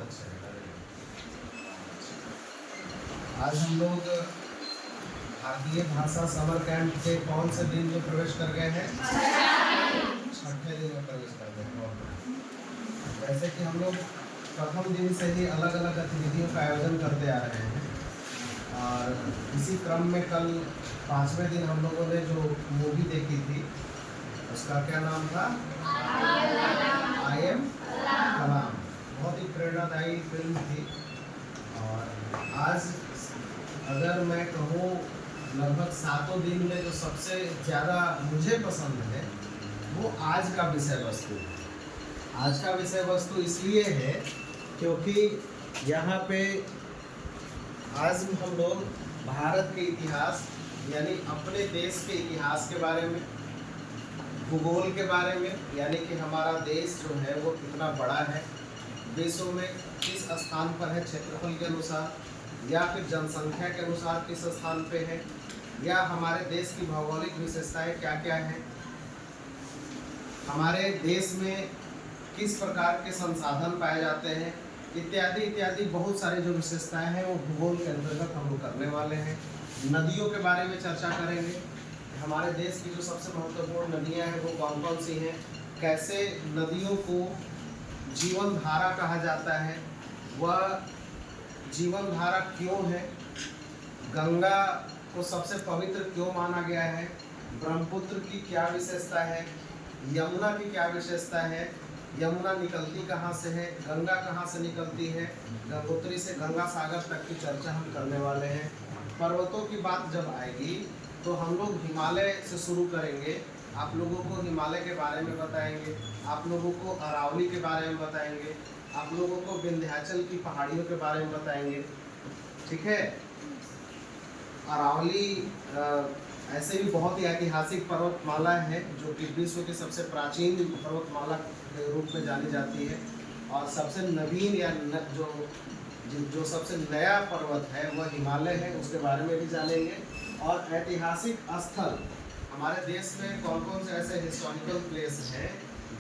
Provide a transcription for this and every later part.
अच्छा है। आज हम लोग भारतीय भाषा समर कैंप के कौन से दिन में प्रवेश कर गए हैं? छठे दिन में प्रवेश कर गए हैं। जैसे कि हम लोग प्रथम दिन से ही अलग अलग गतिविधियों का आयोजन करते आ रहे हैं और इसी क्रम में कल 5वें दिन हम लोगों ने जो मूवी देखी थी उसका क्या नाम था? आई एम कलाम। बहुत ही प्रेरणादायी फिल्म थी। और आज अगर मैं कहूँ लगभग 7 दिन में जो सबसे ज़्यादा मुझे पसंद है वो आज का विषय वस्तु है। आज का विषय वस्तु इसलिए है क्योंकि यहाँ पे आज हम लोग भारत के इतिहास यानी अपने देश के इतिहास के बारे में, भूगोल के बारे में, यानी कि हमारा देश जो है वो कितना बड़ा है, विश्व में किस स्थान पर है क्षेत्रफल के अनुसार, या फिर जनसंख्या के अनुसार किस स्थान पे है, या हमारे देश की भौगोलिक विशेषताएं क्या क्या हैं, हमारे देश में किस प्रकार के संसाधन पाए जाते हैं, इत्यादि इत्यादि बहुत सारी जो विशेषताएं हैं वो भूगोल के अंतर्गत हम लोग करने वाले हैं। नदियों के बारे में चर्चा करेंगे। हमारे देश की जो सबसे महत्वपूर्ण नदियां हैं वो कौन कौन सी हैं, कैसे नदियों को जीवन धारा कहा जाता है, वह जीवन धारा क्यों है, गंगा को सबसे पवित्र क्यों माना गया है, ब्रह्मपुत्र की क्या विशेषता है, यमुना की क्या विशेषता है, यमुना निकलती कहाँ से है, गंगा कहाँ से निकलती है, गंगोत्री से गंगा सागर तक की चर्चा हम करने वाले हैं। पर्वतों की बात जब आएगी तो हम लोग हिमालय से शुरू करेंगे। आप लोगों को हिमालय के बारे में बताएंगे, आप लोगों को अरावली के बारे में बताएंगे, आप लोगों को विंध्याचल की पहाड़ियों के बारे में बताएंगे। ठीक है। अरावली ऐसे भी बहुत ही ऐतिहासिक पर्वतमाला है जो कि विश्व की सबसे प्राचीन पर्वतमाला के रूप में जानी जाती है और सबसे नवीन या जो सबसे नया पर्वत है वह हिमालय है, उसके बारे में भी जानेंगे। और ऐतिहासिक स्थल हमारे देश में कौन कौन से ऐसे हिस्टोरिकल प्लेस हैं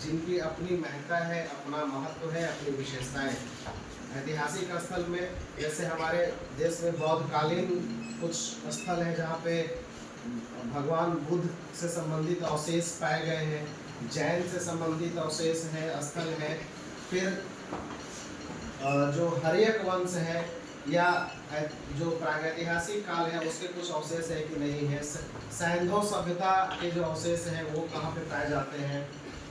जिनकी अपनी महत्ता है, अपना महत्व है, अपनी विशेषताएं। ऐतिहासिक स्थल में जैसे हमारे देश में बौद्धकालीन कुछ स्थल हैं जहाँ पे भगवान बुद्ध से संबंधित अवशेष पाए गए हैं, जैन से संबंधित अवशेष हैं, स्थल है। फिर जो हर्यक वंश है या जो प्रागैतिहासिक काल है उसके कुछ अवशेष है कि नहीं है, सैंधव सभ्यता के जो अवशेष हैं वो कहाँ पे पाए जाते हैं,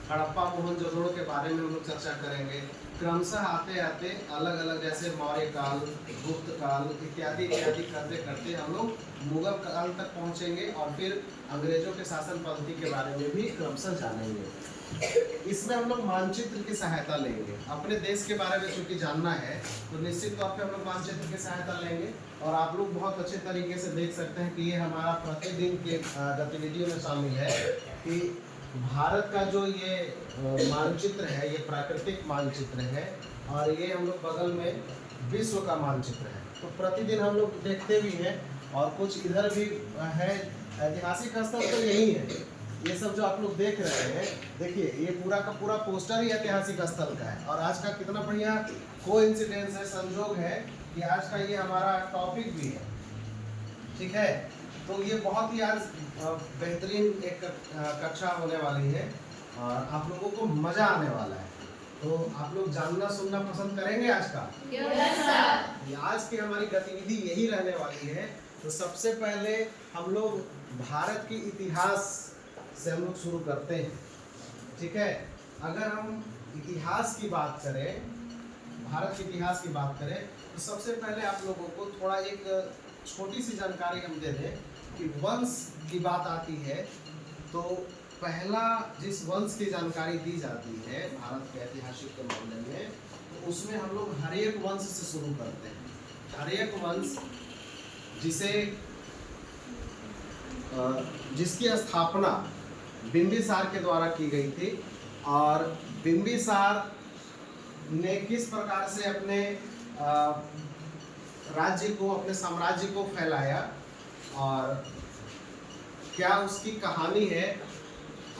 हड़प्पा मोहनजोदड़ो के बारे में हम लोग चर्चा करेंगे। क्रमशः आते आते अलग अलग जैसे मौर्य काल, गुप्त काल इत्यादि इत्यादि करते करते हम लोग मुगल काल तक पहुंचेंगे और फिर अंग्रेजों के शासन पद्धति के बारे में भी क्रमशः जानेंगे। इसमें हम लोग मानचित्र की सहायता लेंगे। अपने देश के बारे में चूंकि जानना है तो निश्चित तौर पे हम लोग मानचित्र की सहायता लेंगे और आप लोग बहुत अच्छे तरीके से देख सकते हैं कि ये हमारा प्रतिदिन के गतिविधियों में शामिल है कि भारत का जो ये मानचित्र है ये प्राकृतिक मानचित्र है और ये हम लोग बगल में विश्व का मानचित्र है। तो प्रतिदिन हम लोग देखते भी हैं और कुछ इधर भी है। ऐतिहासिक स्थल तो यही है, ये सब जो आप लोग देख रहे हैं, देखिए ये पूरा का पूरा पोस्टर ही ऐतिहासिक स्थल का है। और आज का कितना बढ़िया कोइंसिडेंस है, संयोग है कि आज का ये हमारा टॉपिक भी है। ठीक है, तो ये बहुत ही आज बेहतरीन एक कक्षा होने वाली है और आप लोगों को मज़ा आने वाला है। तो आप लोग जानना सुनना पसंद करेंगे आज का? Yes sir. आज की हमारी गतिविधि यही रहने वाली है। तो सबसे पहले हम लोग भारत के इतिहास से हम लोग शुरू करते हैं। ठीक है, अगर हम इतिहास की बात करें, भारत के इतिहास की बात करें तो सबसे पहले आप लोगों को थोड़ा एक छोटी सी जानकारी हम दे दें कि वंश की बात आती है तो पहला जिस वंश की जानकारी दी जाती है भारत के ऐतिहासिक के मामले में तो उसमें हम लोग हर्यक वंश से शुरू करते हैं। हर्यक वंश जिसकी स्थापना बिंबिसार के द्वारा की गई थी और बिंबिसार ने किस प्रकार से अपने राज्य को, अपने साम्राज्य को फैलाया और क्या उसकी कहानी है,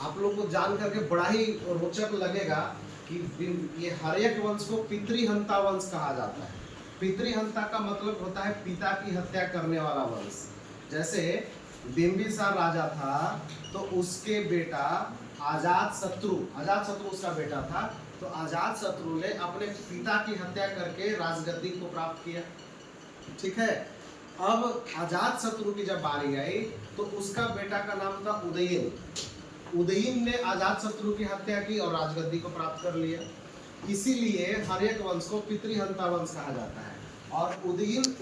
आप लोग को जान करके बड़ा ही रोचक लगेगा कि ये हर्यक वंश को पितृहंता वंश कहा जाता है। पितृहंता का मतलब होता है पिता की हत्या करने वाला वंश। जैसे बिंबिसार राजा था तो उसके बेटा अजातशत्रु उसका बेटा था, तो अजातशत्रु ने अपने पिता की हत्या करके राजगद्दी को प्राप्त किया। ठीक है, अब अजातशत्रु की जब बारी आई तो उसका बेटा का नाम था उदयन। उदयन ने अजातशत्रु की हत्या की और राजगद्दी को प्राप्त कर लिया। इसीलिए हर्यक वंश को पितृहंता वंश कहा जाता है। और उदयन उस